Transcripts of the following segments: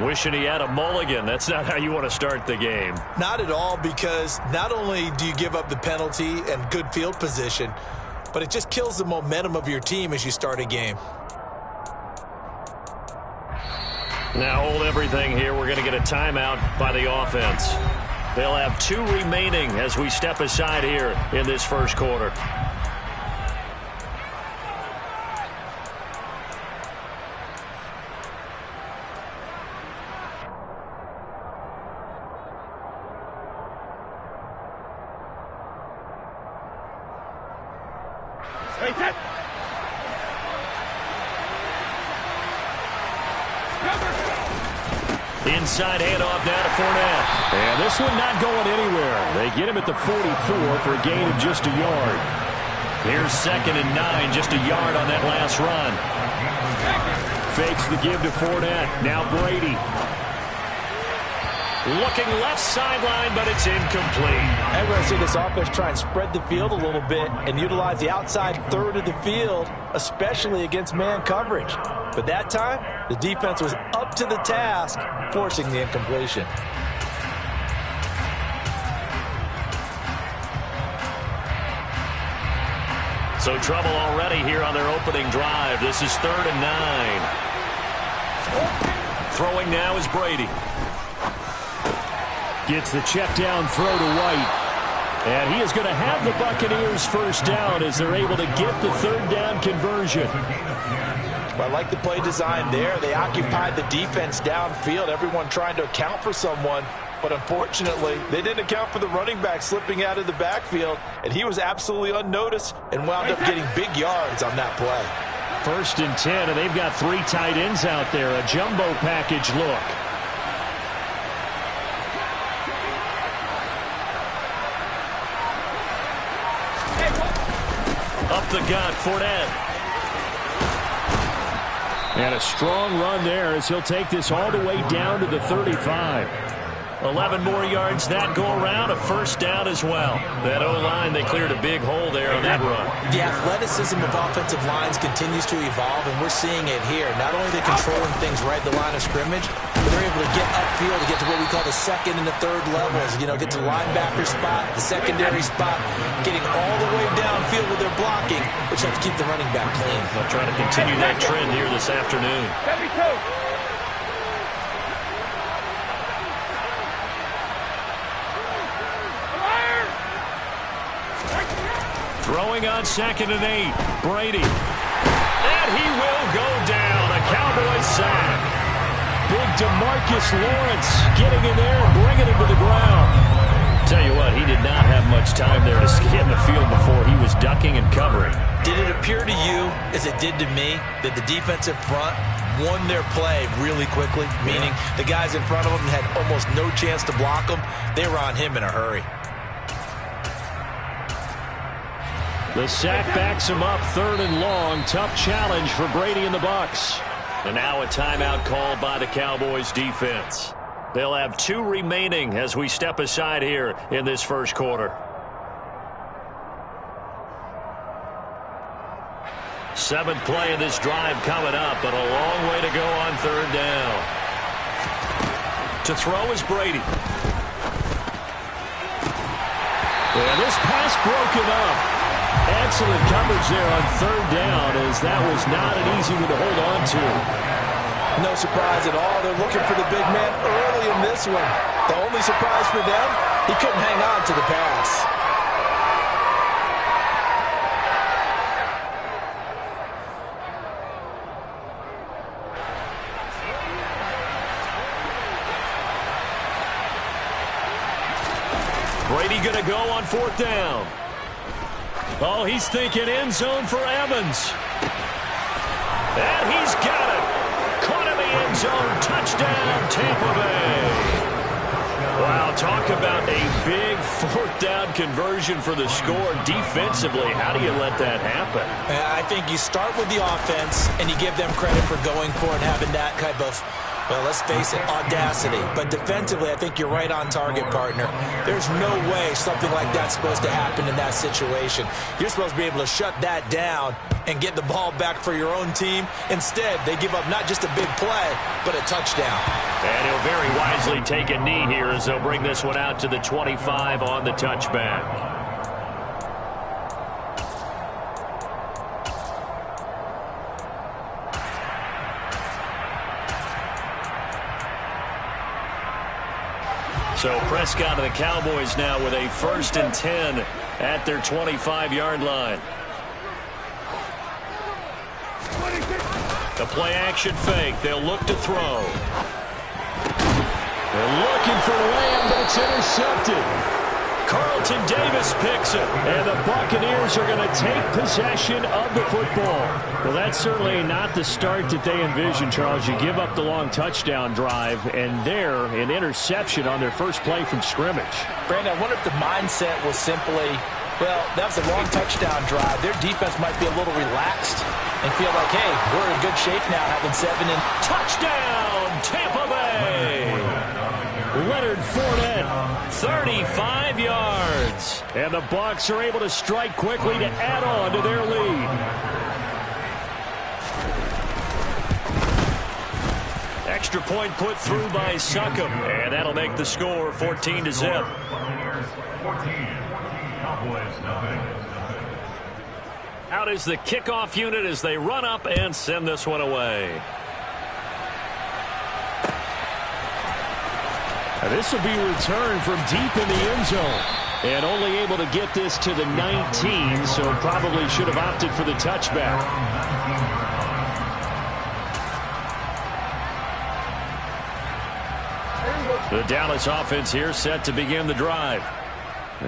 Wishing he had a mulligan. That's not how you want to start the game. Not at all, because not only do you give up the penalty and good field position, but it just kills the momentum of your team as you start a game. Now hold everything here. We're going to get a timeout by the offense. They'll have 2 remaining as we step aside here in this first quarter. Inside handoff down to Fournette. And this one not going anywhere. They get him at the 44 for a gain of just a yard. Here's 2nd and 9, just a yard on that last run. Fakes the give to Fournette. Now Brady. Looking left sideline, but it's incomplete. I'm going to see this offense try and spread the field a little bit and utilize the outside third of the field, especially against man coverage. But that time, the defense was up to the task, forcing the incompletion. So trouble already here on their opening drive. This is 3rd and 9. Throwing now is Brady. Gets the check down throw to White. And he is going to have the Buccaneers first down as they're able to get the 3rd down conversion. Well, I like the play design there. They occupied the defense downfield, everyone trying to account for someone. But unfortunately, they didn't account for the running back slipping out of the backfield, and he was absolutely unnoticed and wound up getting big yards on that play. 1st and 10, and they've got 3 tight ends out there. A jumbo package look. Up the gut, Fournette. And a strong run there as he'll take this all the way down to the 35. 11 more yards that go around, a first down as well. That O-line, they cleared a big hole there on that run. The athleticism of offensive lines continues to evolve, and we're seeing it here. Not only are they controlling things right at the line of scrimmage, but they're able to get upfield to get to what we call the 2nd and the 3rd levels. You know, get to the linebacker spot, the secondary spot, getting all the way downfield with their blocking, which helps keep the running back clean. They'll try to continue that trend here this afternoon. Throwing on 2nd and 8. Brady. And he will go down. A Cowboys sack. Big DeMarcus Lawrence getting in there and bringing him to the ground. Tell you what, he did not have much time there to scan the field before he was ducking and covering. Did it appear to you, as it did to me, that the defensive front won their play really quickly? Meaning the guys in front of them had almost no chance to block him. They were on him in a hurry. The sack backs him up, 3rd and long. Tough challenge for Brady and the Bucs. And now a timeout called by the Cowboys defense. They'll have 2 remaining as we step aside here in this first quarter. 7th play of this drive coming up, but a long way to go on 3rd down. To throw is Brady. And this pass broken up. Excellent coverage there on 3rd down, as that was not an easy one to hold on to. No surprise at all. They're looking for the big man early in this one. The only surprise for them, he couldn't hang on to the pass. Brady going to go on 4th down. Oh, he's thinking end zone for Evans. And he's got it. Caught in the end zone. Touchdown, Tampa Bay. Wow, talk about a big 4th down conversion for the score defensively. How do you let that happen? I think you start with the offense, and you give them credit for going for it and having that type of Well, let's face it, audacity. But defensively, I think you're right on target, partner. There's no way something like that's supposed to happen in that situation. You're supposed to be able to shut that down and get the ball back for your own team. Instead, they give up not just a big play, but a touchdown. And he'll very wisely take a knee here as they'll bring this one out to the 25 on the touchback. So Prescott and the Cowboys now with a 1st and 10 at their 25-yard line. The play-action fake. They'll look to throw. They're looking for Lamb, but it's intercepted. Carlton Davis picks it, and the Buccaneers are going to take possession of the football. Well, that's certainly not the start that they envisioned, Charles. You give up the long touchdown drive, and there, an interception on their first play from scrimmage. Brandon, I wonder if the mindset was simply, well, that was a long touchdown drive. Their defense might be a little relaxed and feel like, hey, we're in good shape now, having 7 and... Touchdown, Tampa Bay! Leonard Fournette, 35 yards. And the Bucs are able to strike quickly to add on to their lead. Extra point put through by Succop, and that'll make the score 14-0. Out is the kickoff unit as they run up and send this one away. This will be returned from deep in the end zone. And only able to get this to the 19, so probably should have opted for the touchback. The Dallas offense here set to begin the drive.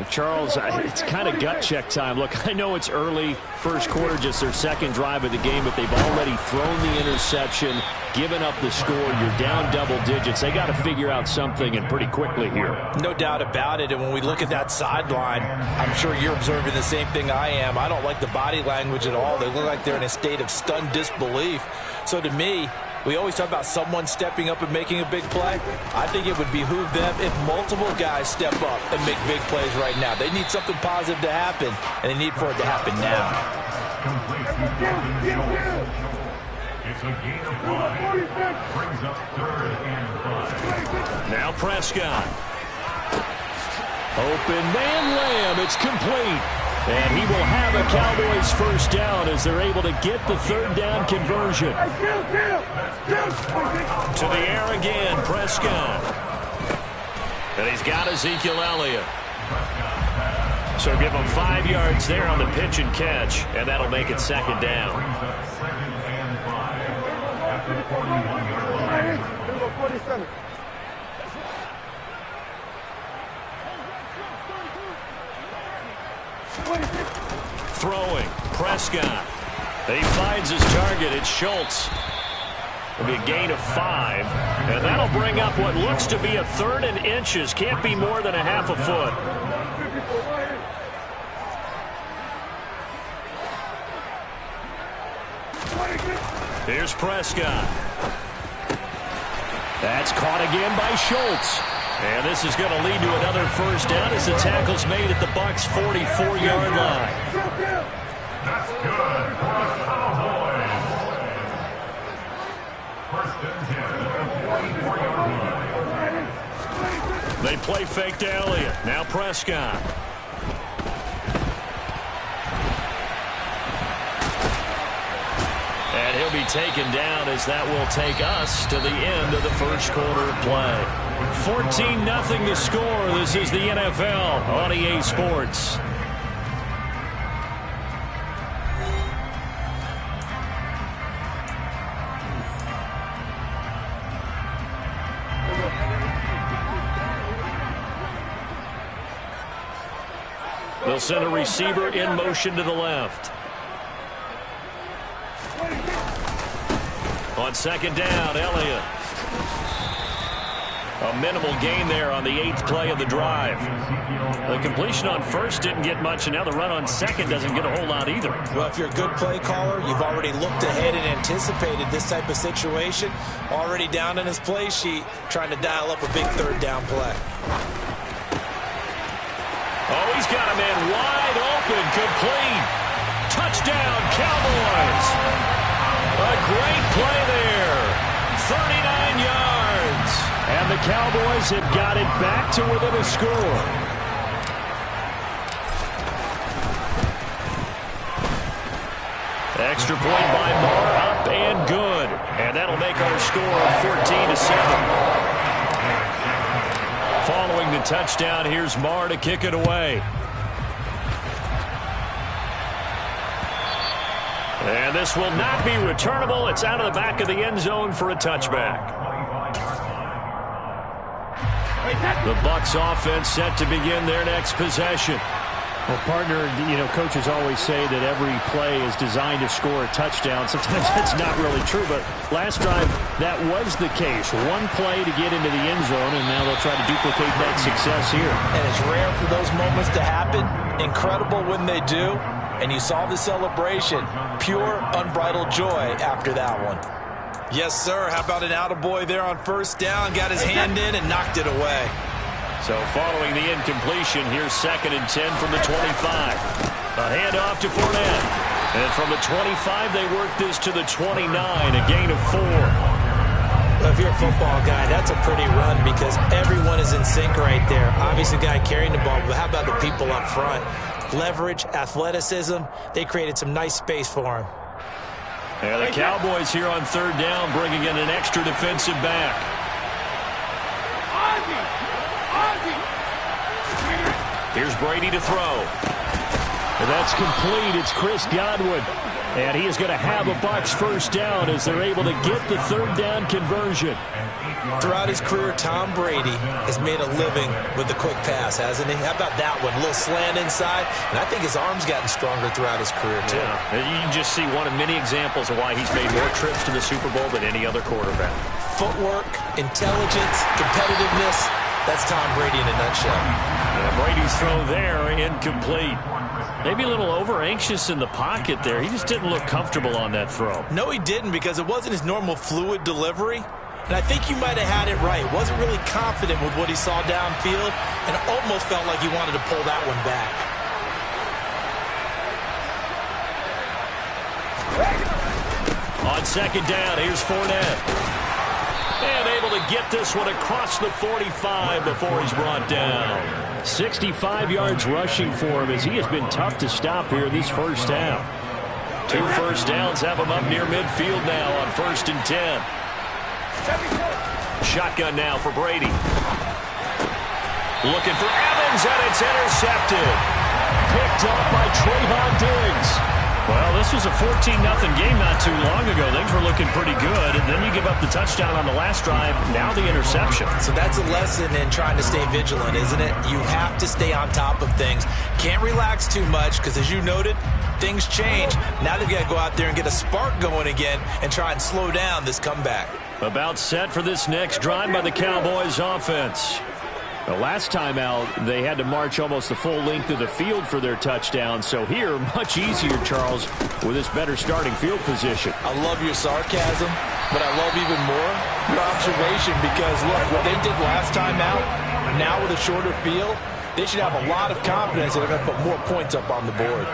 Charles, it's kind of gut check time. Look, I know it's early, first quarter, just their second drive of the game, but they've already thrown the interception, given up the score. You're down double digits. They got to figure out something, and pretty quickly here. No doubt about it, and when we look at that sideline, I'm sure you're observing the same thing I am. I don't like the body language at all. They look like they're in a state of stunned disbelief. So to me, we always talk about someone stepping up and making a big play. I think it would behoove them if multiple guys step up and make big plays right now. They need something positive to happen, and they need for it to happen now. It's a gain of 5. Brings up 3rd and 5. Now Prescott. Open man Lamb. It's complete. And he will have a Cowboys first down as they're able to get the 3rd down conversion. To the air again, Prescott. And he's got Ezekiel Elliott. So give him 5 yards there on the pitch and catch, and that'll make it 2nd down. Throwing, Prescott. He finds his target. It's Schultz. It'll be a gain of 5. And that'll bring up what looks to be a 3rd and inches. Can't be more than a half a foot. Here's Prescott. That's caught again by Schultz. And this is going to lead to another first down as the tackle's made at the Bucs' 44-yard line. That's good for the Cowboys. 1st and 10 at the 44-yard line. They play fake to Elliott. Now Prescott. And he'll be taken down as that will take us to the end of the first quarter of play. 14-0 the score. This is the NFL on EA Sports. They'll send a receiver in motion to the left. On 2nd down, Elliott. A A minimal gain there on the 8th play of the drive. The completion on first didn't get much, and now the run on second doesn't get a whole lot either. Well, if you're a good play caller, you've already looked ahead and anticipated this type of situation. Already down in his play sheet, trying to dial up a big third down play. Oh, he's got a man wide open, complete. Touchdown, Cowboys. A great play there. 39 yards. And the Cowboys have got it back to within a score. Extra point by Moore, up and good. And that'll make our score 14-7. Following the touchdown, here's Moore to kick it away. And this will not be returnable. It's out of the back of the end zone for a touchback. The Bucs offense set to begin their next possession. Well, partner, coaches always say that every play is designed to score a touchdown. Sometimes that's not really true, but last drive, that was the case. One play to get into the end zone, and now they'll try to duplicate that success here. And it's rare for those moments to happen. Incredible when they do. And you saw the celebration. Pure, unbridled joy after that one. Yes, sir. How about an attaboy there on first down? Got his hand in and knocked it away. So following the incompletion, here's 2nd and 10 from the 25. A handoff to Fournette. And from the 25, they work this to the 29, a gain of 4. Well, if you're a football guy, that's a pretty run because everyone is in sync right there. Obviously, the guy carrying the ball, but how about the people up front? Leverage, athleticism, they created some nice space for him. And the Cowboys here on 3rd down, bringing in an extra defensive back. Here's Brady to throw. And that's complete. It's Chris Godwin. And he is going to have a Bucs first down as they're able to get the 3rd down conversion. Throughout his career, Tom Brady has made a living with the quick pass, hasn't he? How about that one? A little slant inside, and I think his arm's gotten stronger throughout his career, too. Yeah. You can just see one of many examples of why he's made more trips to the Super Bowl than any other quarterback. Footwork, intelligence, competitiveness, that's Tom Brady in a nutshell. Yeah, Brady's throw there, incomplete. Maybe a little over-anxious in the pocket there. He just didn't look comfortable on that throw. No, he didn't, because it wasn't his normal fluid delivery. And I think you might have had it right. Wasn't really confident with what he saw downfield and almost felt like he wanted to pull that one back. On 2nd down, here's Fournette. And able to get this one across the 45 before he's brought down. 65 yards rushing for him as he has been tough to stop here this first half. 2 first downs have him up near midfield now on 1st and 10. Shotgun now for Brady. Looking for Evans, and it's intercepted. Picked up by Trayvon Diggs. Well, this was a 14-0 game not too long ago. Things were looking pretty good, and then you give up the touchdown on the last drive, now the interception. So that's a lesson in trying to stay vigilant, isn't it? You have to stay on top of things. Can't relax too much because, as you noted, things change. Now they've got to go out there and get a spark going again and try and slow down this comeback. About set for this next drive by the Cowboys offense. The last time out, they had to march almost the full length of the field for their touchdown. So here, much easier, Charles, with this better starting field position. I love your sarcasm, but I love even more your observation because, look, what they did last time out, now with a shorter field, they should have a lot of confidence that they're going to put more points up on the board.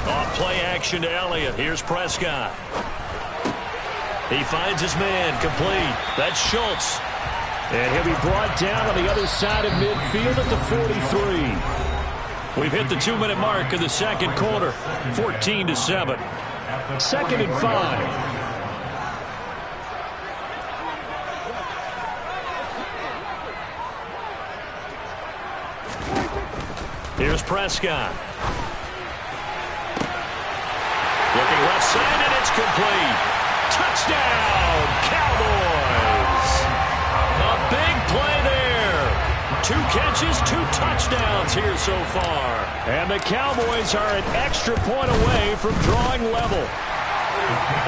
Off play action to Elliott. Here's Prescott. He finds his man, complete. That's Schultz. And he'll be brought down on the other side of midfield at the 43. We've hit the 2-minute mark of the second quarter. 14-7. 2nd and 5. Here's Prescott. Looking left side, and it's complete. Touchdown, Cowboys. A big play there. 2 catches, 2 touchdowns here so far. And the Cowboys are an extra point away from drawing level.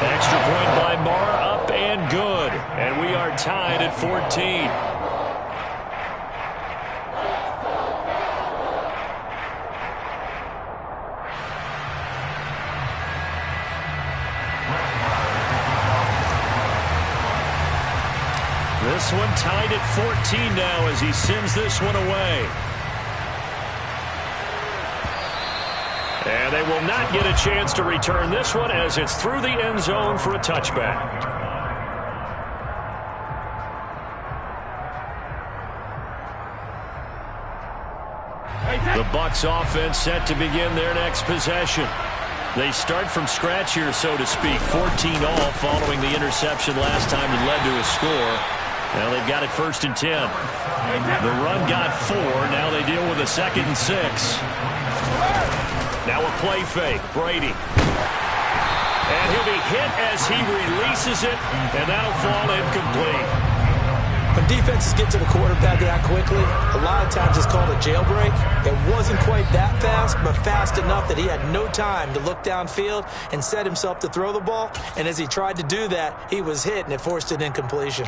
Extra point by Moore, up and good. and we are tied at 14. This one tied at 14 now as he sends this one away. And they will not get a chance to return this one as it's through the end zone for a touchback. The Bucs offense set to begin their next possession. They start from scratch here, so to speak. 14 all following the interception last time that led to a score. Now they've got it 1st and 10. The run got 4. Now they deal with a 2nd and 6. Now a play fake. Brady. And he'll be hit as he releases it, and that'll fall incomplete. When defenses get to the quarterback that quickly, a lot of times it's called a jailbreak. It wasn't quite that fast, but fast enough that he had no time to look downfield and set himself to throw the ball. And as he tried to do that, he was hit, and it forced an incompletion.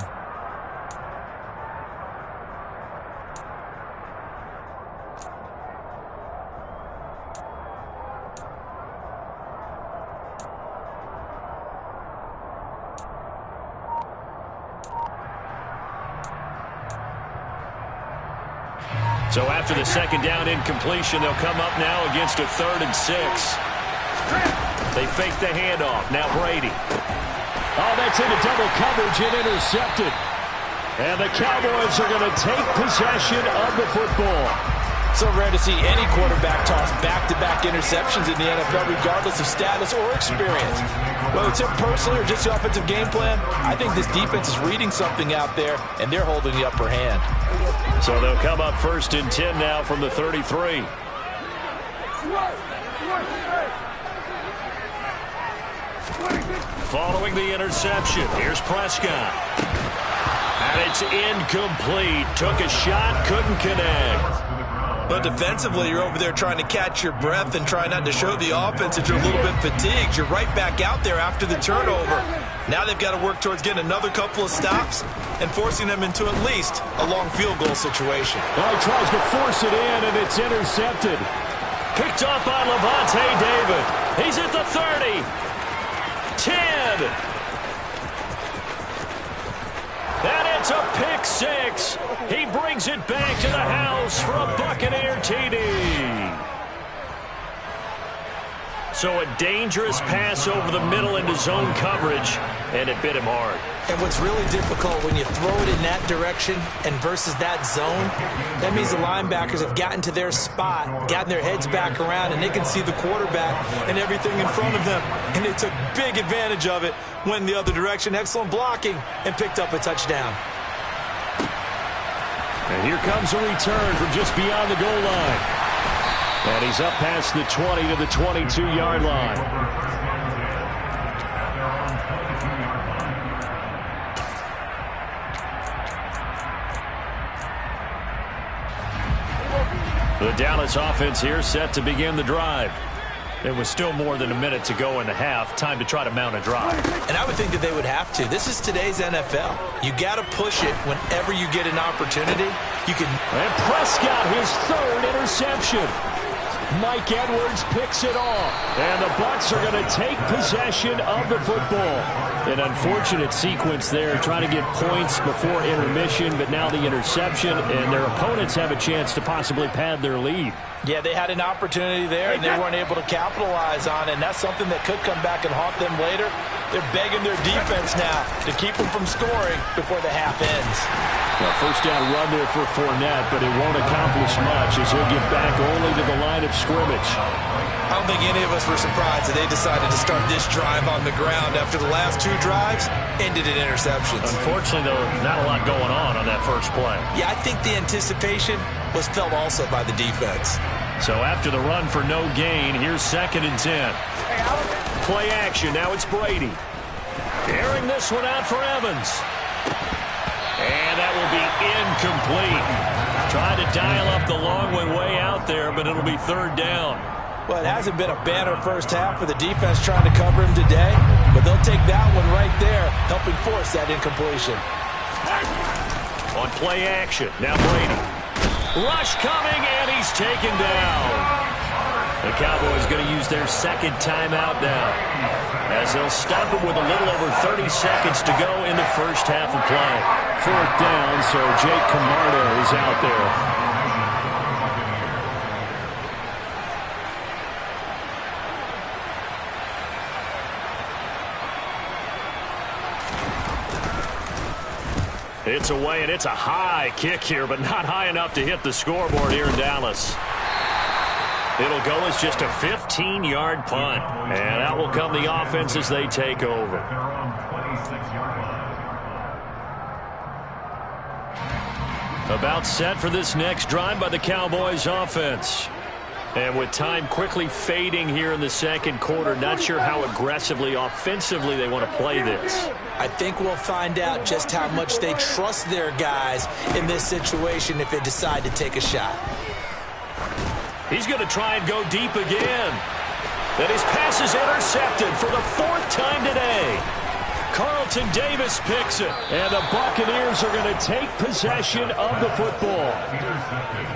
So after the 2nd down incompletion, they'll come up now against a 3rd and 6. They fake the handoff. Now Brady. Oh, that's into double coverage and intercepted. And the Cowboys are going to take possession of the football. So rare to see any quarterback toss back-to-back interceptions in the NFL, regardless of status or experience. Whether it's him personally or just the offensive game plan, I think this defense is reading something out there, and they're holding the upper hand. So they'll come up 1st and 10 now from the 33. Following the interception, here's Prescott. And it's incomplete. Took a shot, couldn't connect. But defensively, you're over there trying to catch your breath and try not to show the offense that you're a little bit fatigued. You're right back out there after the turnover. Now they've got to work towards getting another couple of stops and forcing them into at least a long field goal situation. Well, he tries to force it in, and it's intercepted. Picked up by Levante David. He's at the 30. 10. And it's a pick 6. He brings it back to the house for a Buccaneer TD. So a dangerous pass over the middle into zone coverage, and it bit him hard. And what's really difficult when you throw it in that direction and versus that zone, that means the linebackers have gotten to their spot, gotten their heads back around, and they can see the quarterback and everything in front of them. And they took big advantage of it, went the other direction, excellent blocking, and picked up a touchdown. And here comes a return from just beyond the goal line. And he's up past the 20 to the 22-yard line. The Dallas offense here set to begin the drive. There was still more than a minute to go in the half. Time to try to mount a drive. And I would think that they would have to. This is today's NFL. You got to push it whenever you get an opportunity. You can. And Prescott, his 3rd interception. Mike Edwards picks it off. And the Bucs are going to take possession of the football. An unfortunate sequence there, trying to get points before intermission, but now the interception, and their opponents have a chance to possibly pad their lead. Yeah, they had an opportunity there, and they weren't able to capitalize on it, and that's something that could come back and haunt them later. They're begging their defense now to keep them from scoring before the half ends. Well, 1st down run there for Fournette, but it won't accomplish much as he'll get back only to the line of scrimmage. I don't think any of us were surprised that they decided to start this drive on the ground after the last 2 drives ended in interceptions. Unfortunately, though, not a lot going on that first play. Yeah, I think the anticipation was felt also by the defense. So after the run for no gain, here's 2nd and 10. Play action. Now it's Brady. Airing this one out for Evans. And that will be incomplete. Trying to dial up the long way out there, but it'll be 3rd down. Well, it hasn't been a banner first half for the defense trying to cover him today, but they'll take that one right there, helping force that incompletion. On play action, now Brady. Rush coming, and he's taken down. The Cowboys going to use their second timeout now, as they'll stop it with a little over 30 seconds to go in the first half of play. Fourth down, so Jake Camarda is out there. It's away, and it's a high kick here, but not high enough to hit the scoreboard here in Dallas. It'll go as just a 15-yard punt, and that will come the offense as they take over. About set for this next drive by the Cowboys offense. And with time quickly fading here in the second quarter, not sure how aggressively, offensively they want to play this. I think we'll find out just how much they trust their guys in this situation if they decide to take a shot. He's going to try and go deep again. And his pass is intercepted for the fourth time today. Carlton Davis picks it. And the Buccaneers are going to take possession of the football.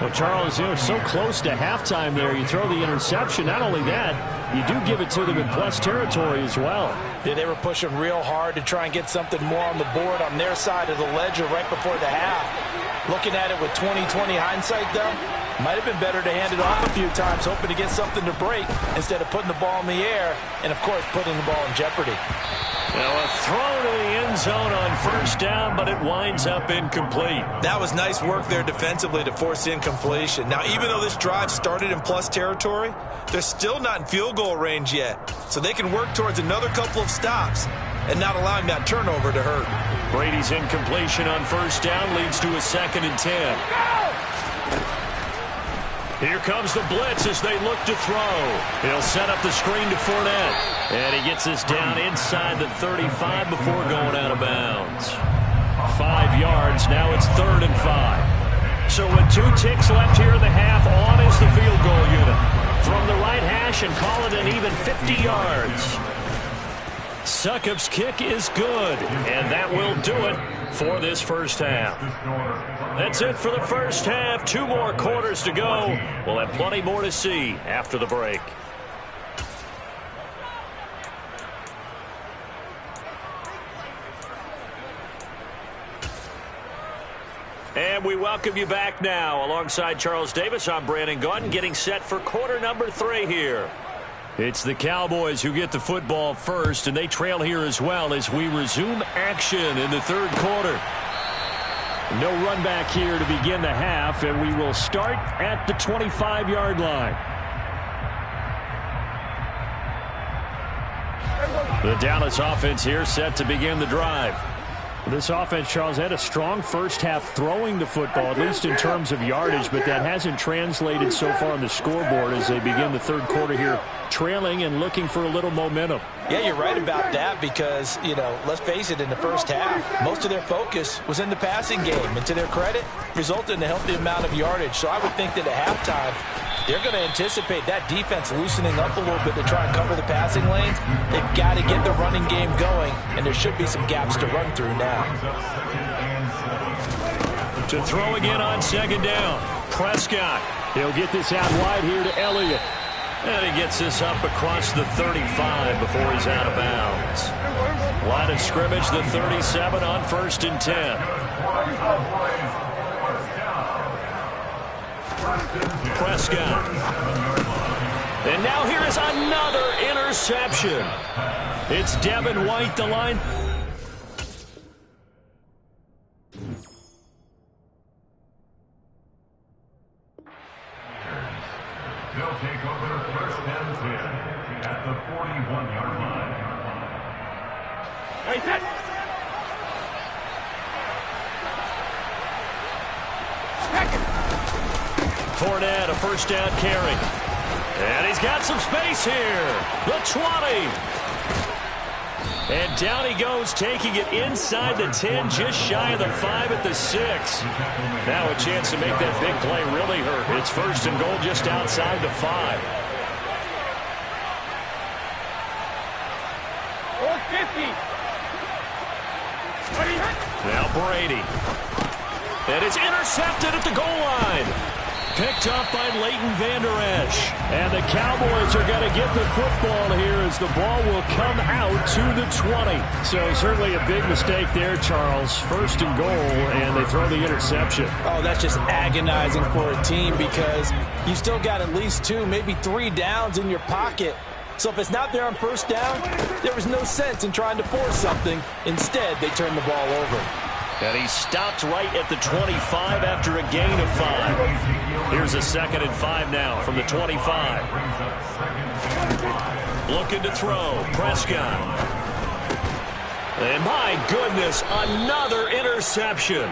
Well, Charles, you know, so close to halftime there. You throw the interception. Not only that, you do give it to them in plus territory as well. Yeah, they were pushing real hard to try and get something more on the board on their side of the ledger right before the half. Looking at it with 20/20 hindsight, though, might have been better to hand it off a few times, hoping to get something to break instead of putting the ball in the air and, of course, putting the ball in jeopardy. Now a throw to the end zone on first down, but it winds up incomplete. That was nice work there defensively to force incompletion. Now, even though this drive started in plus territory, they're still not in field goal range yet. So they can work towards another couple of stops and not allowing that turnover to hurt. Brady's incompletion on first down leads to a 2nd and 10. Here comes the blitz as they look to throw. He'll set up the screen to Fournette. And he gets this down inside the 35 before going out of bounds. 5 yards. Now it's 3rd and 5. So with 2 ticks left here in the half, on is the field goal unit. From the right hash and call it an even 50 yards. Succop's kick is good. And that will do it for this first half. That's it for the first half. 2 more quarters to go. We'll have plenty more to see after the break. And we welcome you back now. Alongside Charles Davis, I'm Brandon Gaudin, getting set for quarter number 3 here. It's the Cowboys who get the football first, and they trail here as well as we resume action in the 3rd quarter. No run back here to begin the half, and we will start at the 25-yard line. The Dallas offense here set to begin the drive. This offense, Charles, had a strong first half throwing the football, at least in terms of yardage, but that hasn't translated so far on the scoreboard as they begin the 3rd quarter here, trailing and looking for a little momentum. Yeah, you're right about that because, you know, let's face it, in the first half, most of their focus was in the passing game. And to their credit, resulted in a healthy amount of yardage. So I would think that at halftime, they're going to anticipate that defense loosening up a little bit to try and cover the passing lanes. They've got to get the running game going, and there should be some gaps to run through now. To throw again on 2nd down. Prescott. He'll get this out wide here to Elliott. And he gets this up across the 35 before he's out of bounds. Line of scrimmage, the 37 on 1st and 10. Prescott. And now here is another interception. It's Devin White, the line. They'll take over 1st and 10 at the 41-yard line. Fournette, a 1st down carry. And he's got some space here. The 20. And down he goes, taking it inside the 10, just shy of the 5 at the 6. Now a chance to make that big play really hurt. It's 1st and goal just outside the 5. Now Brady. And it's intercepted at the goal line. Picked up by Leighton Vander Esch. And the Cowboys are going to get the football here as the ball will come out to the 20. So certainly a big mistake there, Charles. First and goal, and they throw the interception. Oh, that's just agonizing for a team because you still got at least 2, maybe 3 downs in your pocket. So if it's not there on first down, there was no sense in trying to force something. Instead, they turn the ball over. And he stopped right at the 25 after a gain of 5. Here's a 2nd and 5 now from the 25. Looking to throw. Prescott. And my goodness, another interception.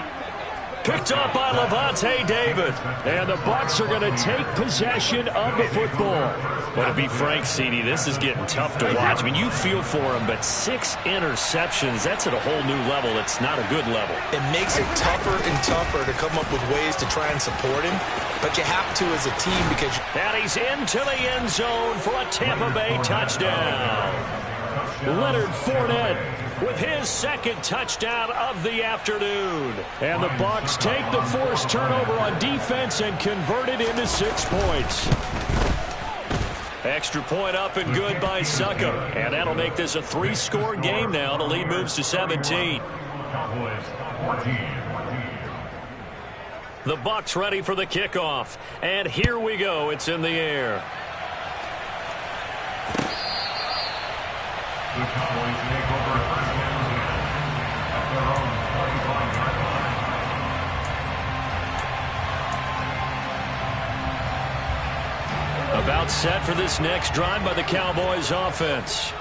Picked up by Levante David. And the Bucs are going to take possession of the football. But to be frank, CD, this is getting tough to watch. I mean, you feel for him, but 6 interceptions, that's at a whole new level. It's not a good level. It makes it tougher and tougher to come up with ways to try and support him. But you have to as a team because... And he's into the end zone for a Tampa Bay touchdown. Leonard Fournette with his 2nd touchdown of the afternoon. And the Bucs take the forced turnover on defense and convert it into 6 points. Extra point up and good by Succop. And that'll make this a 3-score game now. The lead moves to 17. Cowboys 14. The Bucs ready for the kickoff. And here we go. It's in the air. The Cowboys take over first and 10 at their own 45-yard line. About set for this next drive by the Cowboys offense.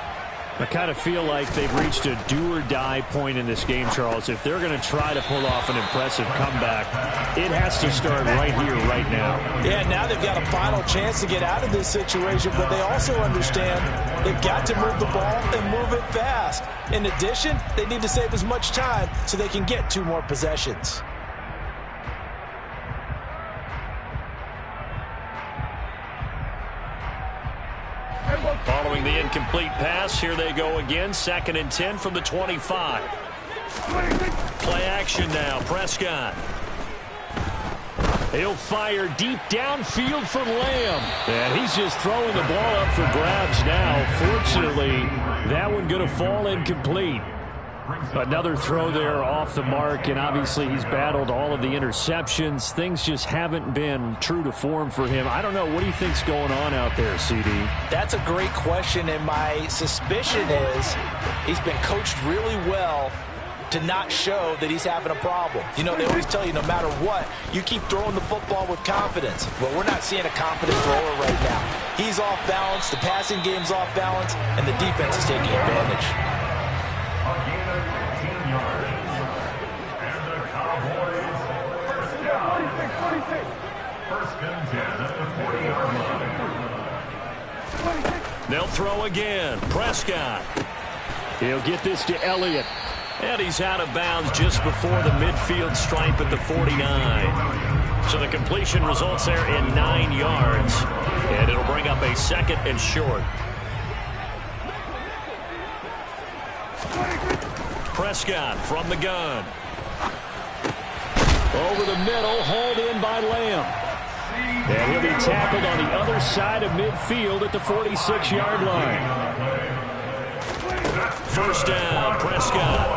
I kind of feel like they've reached a do-or-die point in this game, Charles. If they're going to try to pull off an impressive comeback, it has to start right here, right now. Yeah, now they've got a final chance to get out of this situation, but they also understand they've got to move the ball and move it fast. In addition, they need to save as much time so they can get 2 more possessions. Following the incomplete pass, here they go again. 2nd and 10 from the 25. Play action now. Prescott. He'll fire deep downfield for Lamb. And he's just throwing the ball up for grabs now. Fortunately, that one going to fall incomplete. Another throw there off the mark, and obviously he's battled all of the interceptions. Things just haven't been true to form for him. I don't know. What do you think's going on out there, CD? That's a great question, and my suspicion is he's been coached really well to not show that he's having a problem. You know, they always tell you no matter what, you keep throwing the football with confidence. Well, we're not seeing a confident thrower right now. He's off balance, the passing game's off balance, and the defense is taking advantage. A gain of 15 yards. And the Cowboys first down. First and 10 at the 40-yard line. They'll throw again. Prescott. He'll get this to Elliott. And he's out of bounds just before the midfield stripe at the 49. So the completion results there in 9 yards. And it'll bring up a 2nd and short. Prescott from the gun. Over the middle, hauled in by Lamb. And he'll be tackled on the other side of midfield at the 46-yard line. First down, Prescott.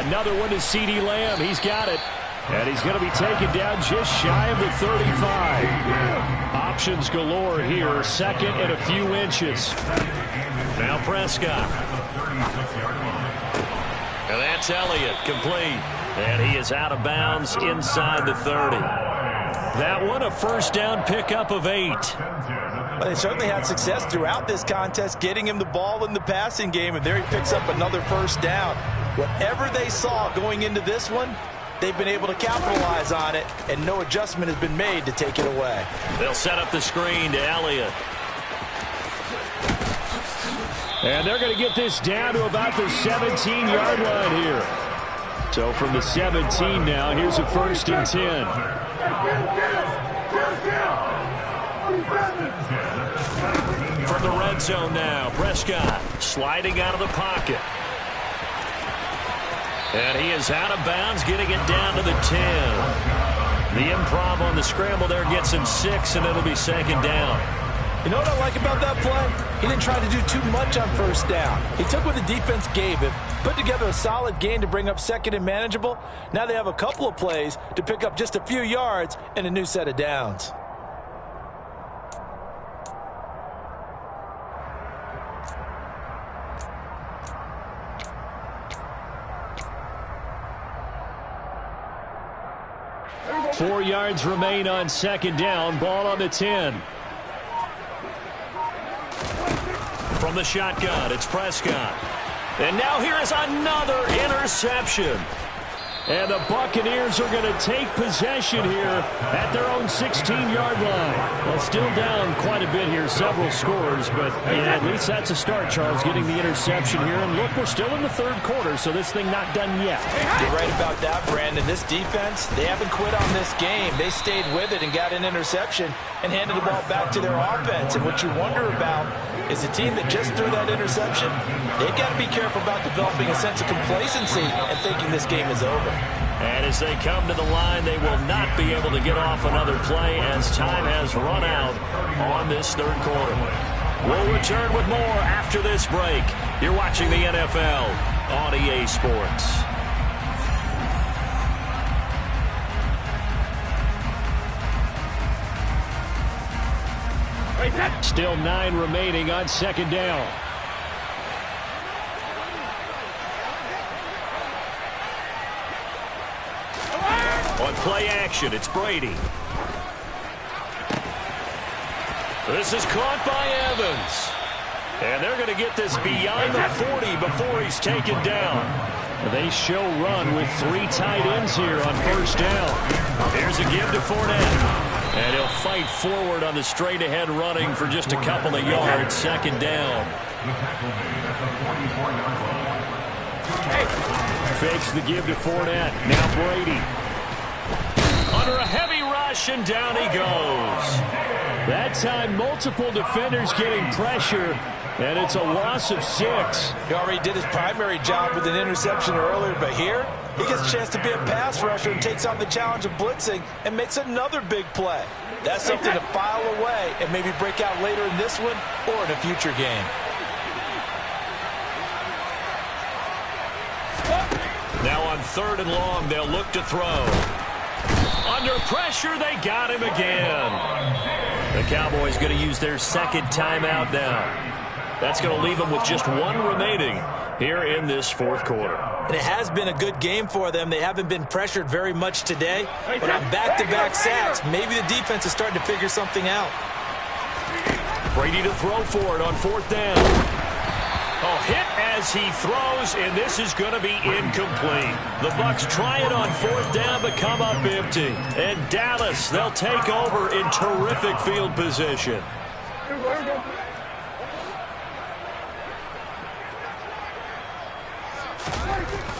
Another one to CeeDee Lamb. He's got it. And he's going to be taken down just shy of the 35. Options galore here. 2nd and a few inches. Now Prescott. And that's Elliott, complete. And he is out of bounds inside the 30. That one, a first down pickup of 8. Well, they certainly had success throughout this contest, getting him the ball in the passing game, and there he picks up another first down. Whatever they saw going into this one, they've been able to capitalize on it, and no adjustment has been made to take it away. They'll set up the screen to Elliott. And they're going to get this down to about the 17-yard line here. So from the 17 now, here's a 1st and 10. From the red zone now, Prescott sliding out of the pocket. And he is out of bounds, getting it down to the 10. The improv on the scramble there gets him 6, and it'll be second down. You know what I like about that play? He didn't try to do too much on first down. He took what the defense gave him, put together a solid gain to bring up second and manageable. Now they have a couple of plays to pick up just a few yards and a new set of downs. Four yards remain on second down. Ball on the 10. From the shotgun, it's Prescott. And now here is another interception. And the Buccaneers are going to take possession here at their own 16-yard line. Well, still down quite a bit here, several scores, but yeah, at least that's a start, Charles, getting the interception here. And look, we're still in the third quarter, so this thing not done yet. You're right about that, Brandon. This defense, they haven't quit on this game. They stayed with it and got an interception and handed the ball back to their offense. And what you wonder about is the team that just threw that interception, they've got to be careful about developing a sense of complacency and thinking this game is over. And as they come to the line, they will not be able to get off another play as time has run out on this third quarter. We'll return with more after this break. You're watching the NFL on EA Sports. Still 9 remaining on second down. On play action, it's Brady. This is caught by Evans. And they're going to get this beyond the 40 before he's taken down. They show run with 3 tight ends here on first down. Here's a give to Fournette. And he'll fight forward on the straight-ahead running for just a couple of yards. Second down. Fakes the give to Fournette. Now Brady. Under a heavy rush, and down he goes. That time, multiple defenders getting pressure, and it's a loss of 6. He already did his primary job with an interception earlier, but here, he gets a chance to be a pass rusher and takes on the challenge of blitzing and makes another big play. That's something to file away and maybe break out later in this one or in a future game. Now on third and long, they'll look to throw. Under pressure, they got him again. The Cowboys going to use their second timeout now. That's going to leave them with just 1 remaining here in this fourth quarter. And it has been a good game for them. They haven't been pressured very much today. But on back-to-back sacks, maybe the defense is starting to figure something out. Brady to throw for it on fourth down. Oh, hit as he throws, and this is going to be incomplete. The Bucs try it on fourth down, but come up empty. And Dallas, they'll take over in terrific field position.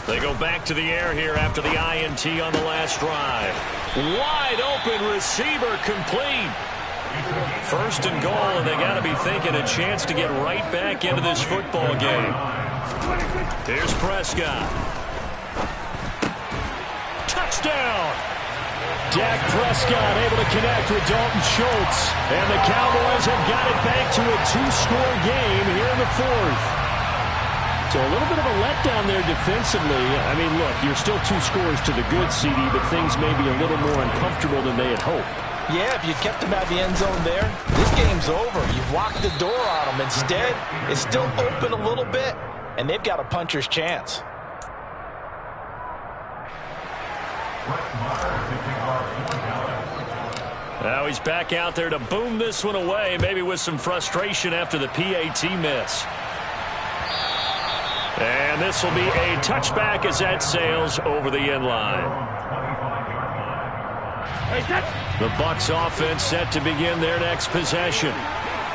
They go back to the air here after the INT on the last drive. Wide open receiver complete. First and goal, and they got to be thinking a chance to get right back into this football game. Here's Prescott. Touchdown! Dak Prescott able to connect with Dalton Schultz. And the Cowboys have got it back to a 2-score game here in the fourth. So a little bit of a letdown there defensively. I mean, look, you're still 2 scores to the good, CD, but things may be a little more uncomfortable than they had hoped. Yeah, if you kept him out of the end zone there, this game's over. You've locked the door on him. Instead, it's still open a little bit, and they've got a puncher's chance. Now he's back out there to boom this one away, maybe with some frustration after the PAT miss. And this will be a touchback as that sails over the end line. The Bucs offense set to begin their next possession.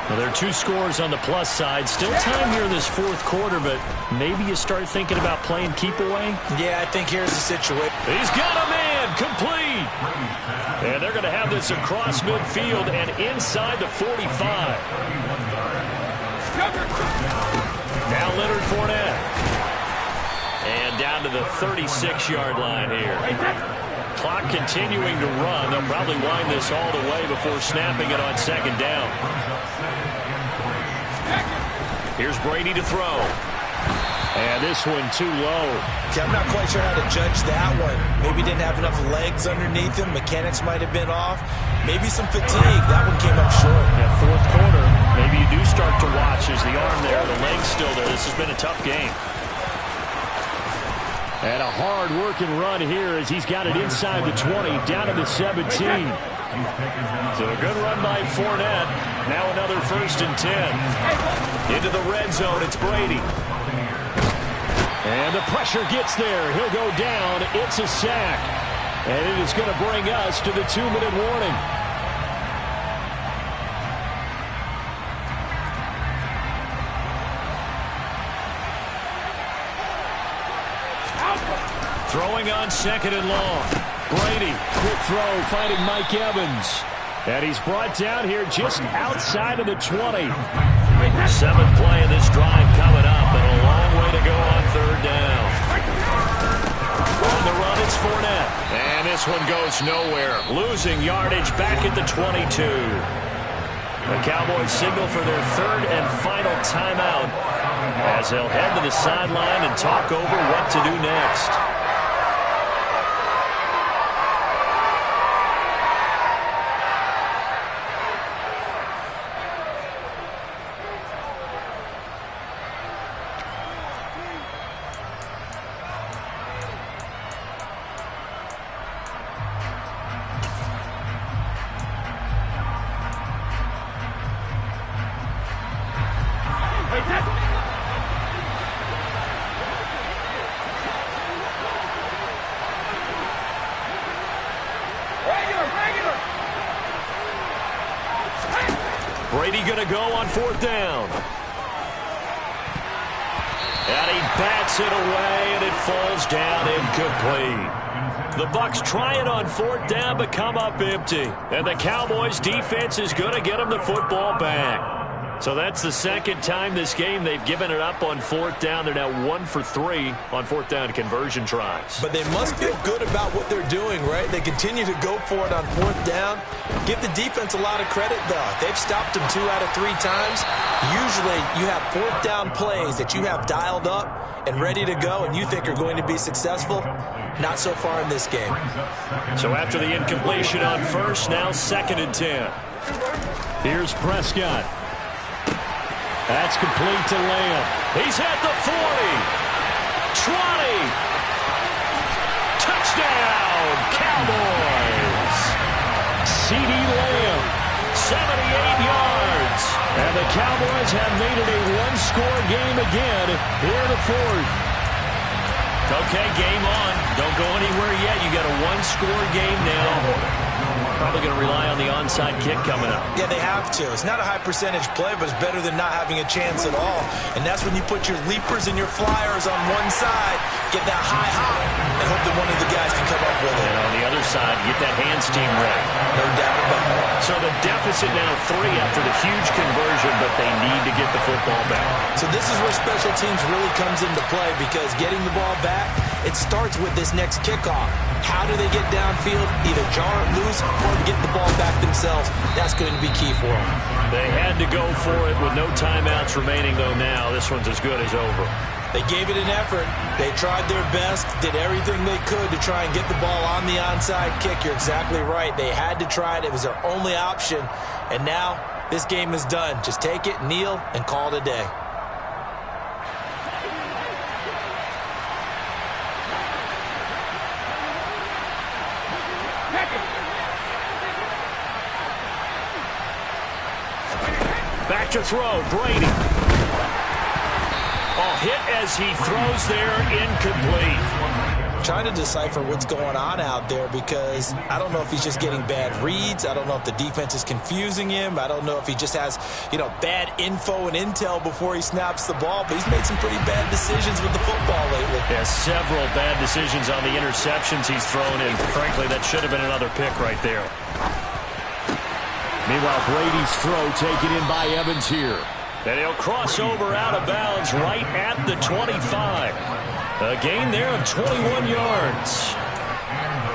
Well, there are 2 scores on the plus side. Still time here in this fourth quarter, but maybe you start thinking about playing keep away. Yeah, I think here's the situation. He's got a man complete. And they're going to have this across midfield and inside the 45. Now Leonard Fournette. And and down to the 36-yard line here. Clock continuing to run. They'll probably wind this all the way before snapping it on second down. Here's Brady to throw. And this one too low. Okay, I'm not quite sure how to judge that one. Maybe didn't have enough legs underneath him. Mechanics might have been off. Maybe some fatigue. That one came up short. Yeah, fourth quarter. Maybe you do start to watch as the arm there, the leg's still there. This has been a tough game. And a hard-working run here as he's got it inside the 20, down to the 17. So a good run by Fournette. Now another 1st and 10. Into the red zone, it's Brady. And the pressure gets there. He'll go down. It's a sack. And it is going to bring us to the 2-minute warning. Throwing on 2nd and long. Brady, quick throw, finding Mike Evans. And he's brought down here just outside of the 20. 7th play of this drive coming up, and a long way to go on 3rd down. On the run, it's Fournette. And this one goes nowhere. Losing yardage back at the 22. The Cowboys signal for their 3rd and final timeout as they'll head to the sideline and talk over what to do next. Brady going to go on 4th down. And he bats it away, and it falls down incomplete. The Bucs try it on 4th down, but come up empty. And the Cowboys' defense is going to get them the football back. So that's the 2nd time this game they've given it up on 4th down. They're now 1 for 3 on 4th down conversion tries. But they must feel good about what they're doing, right? They continue to go for it on 4th down. Give the defense a lot of credit, though. They've stopped them 2 out of 3 times. Usually you have 4th down plays that you have dialed up and ready to go and you think are going to be successful. Not so far in this game. So after the incompletion on 1st, now 2nd and 10. Here's Prescott. That's complete to Lamb. He's at the 40. 20. Touchdown, Cowboys. CeeDee Lamb. 78 yards. And the Cowboys have made it a one-score game again here in the 4th. Okay, game on. Don't go anywhere yet. You got a one-score game now. Probably going to rely on the onside kick coming up. Yeah, they have to. It's not a high percentage play, but it's better than not having a chance at all. And that's when you put your leapers and your flyers on one side, get that high hop, and hope that one of the guys can come up with it. And on the other side, get that hands team ready. No doubt about it. So the deficit now 3 after the huge conversion, but they need to get the football back. So this is where special teams really comes into play because getting the ball back, it starts with this next kickoff. How do they get downfield, either jar it loose or get the ball back themselves? That's going to be key for them. They had to go for it with no timeouts remaining, though now. This one's as good as over. They gave it an effort. They tried their best, did everything they could to try and get the ball on the onside kick. You're exactly right. They had to try it. It was their only option. And now this game is done. Just take it, kneel, and call it a day. Back to throw, Brady. Oh, hit as he throws there, incomplete. Trying to decipher what's going on out there because I don't know if he's just getting bad reads. I don't know if the defense is confusing him. I don't know if he just has, bad info and intel before he snaps the ball. But he's made some pretty bad decisions with the football lately. Yeah, several bad decisions on the interceptions he's thrown in. Frankly, that should have been another pick right there. Meanwhile, Brady's throw taken in by Evans here. And he'll cross over out of bounds right at the 25. A gain there of 21 yards.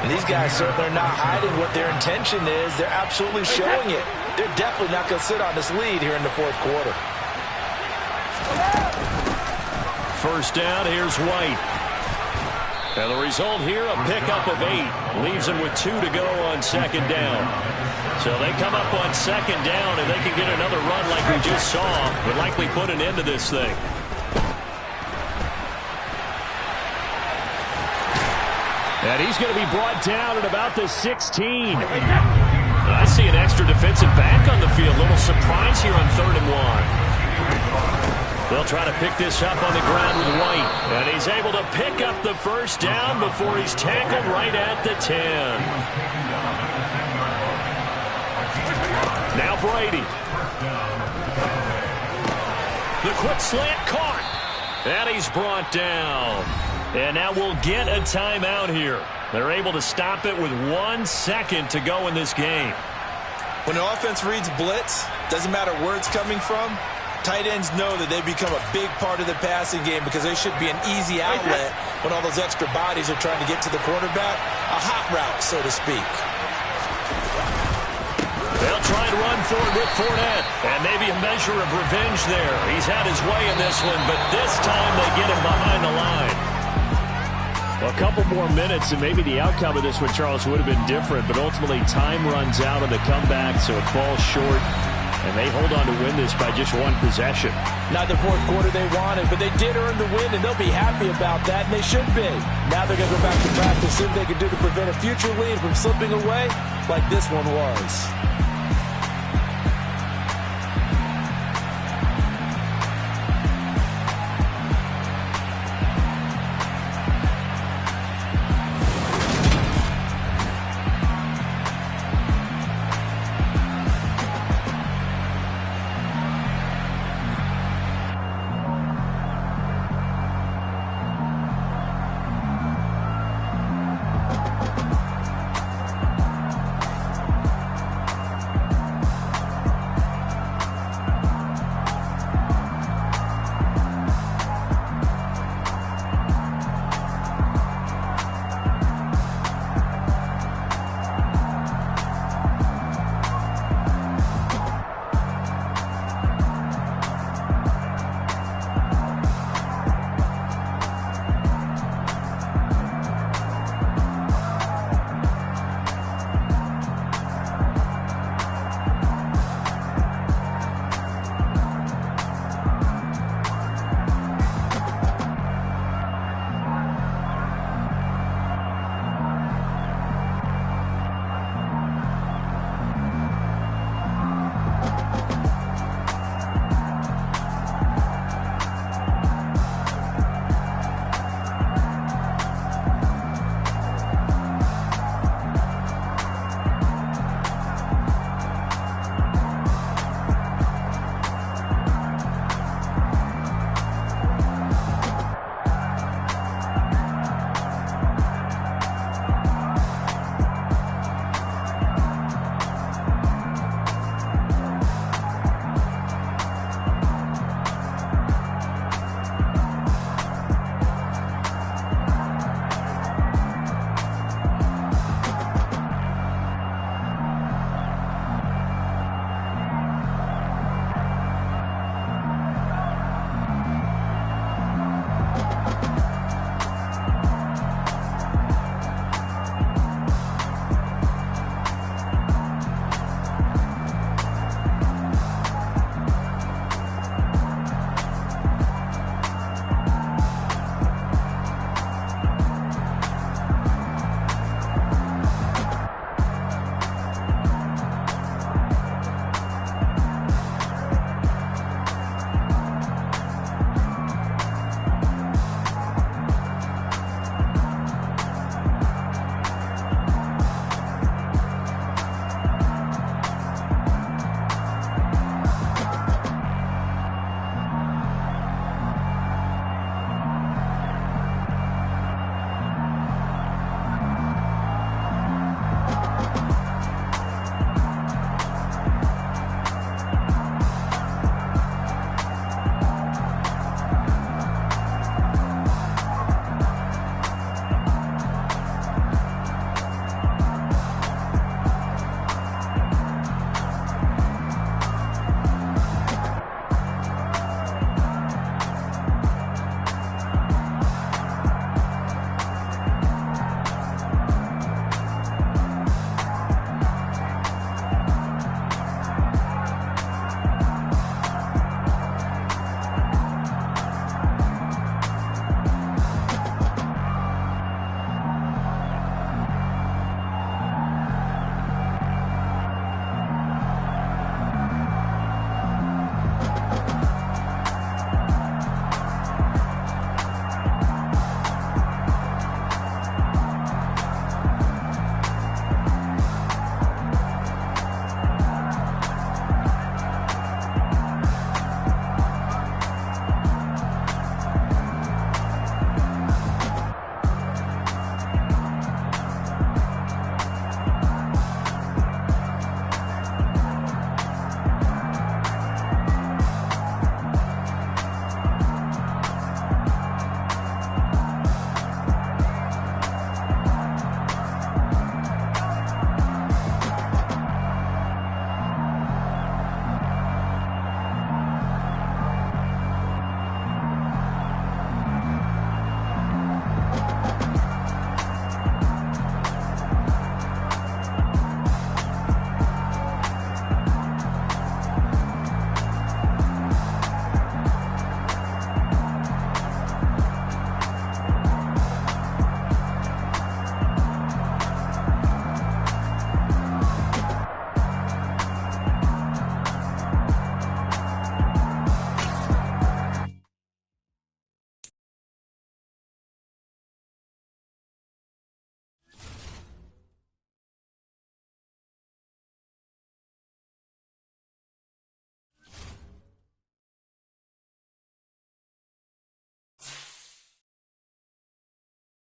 And these guys certainly are not hiding what their intention is. They're absolutely showing it. They're definitely not going to sit on this lead here in the fourth quarter. First down, here's White. And the result here, a pickup of 8. Leaves them with 2 to go on second down. So they come up on second down, and they can get another run like we just saw. Would likely put an end to this thing. And he's going to be brought down at about the 16. I see an extra defensive back on the field. Little surprise here on 3rd and 1. They'll try to pick this up on the ground with White. And he's able to pick up the first down before he's tackled right at the 10. Now Brady. The quick slant caught. And he's brought down. And now we'll get a timeout here. They're able to stop it with 1 second to go in this game. When the offense reads blitz, doesn't matter where it's coming from, tight ends know that they become a big part of the passing game because they should be an easy outlet when all those extra bodies are trying to get to the quarterback. A hot route, so to speak. They'll try to run forward with Fournette. And maybe a measure of revenge there. He's had his way in this one, but this time they get him behind the line. Well, a couple more minutes, and maybe the outcome of this one, Charles, would have been different. But ultimately, time runs out on the comeback, so it falls short. And they hold on to win this by just 1 possession. Not the fourth quarter they wanted, but they did earn the win, and they'll be happy about that, and they should be. Now they're going to go back to practice, see what they can do to prevent a future lead from slipping away like this one was.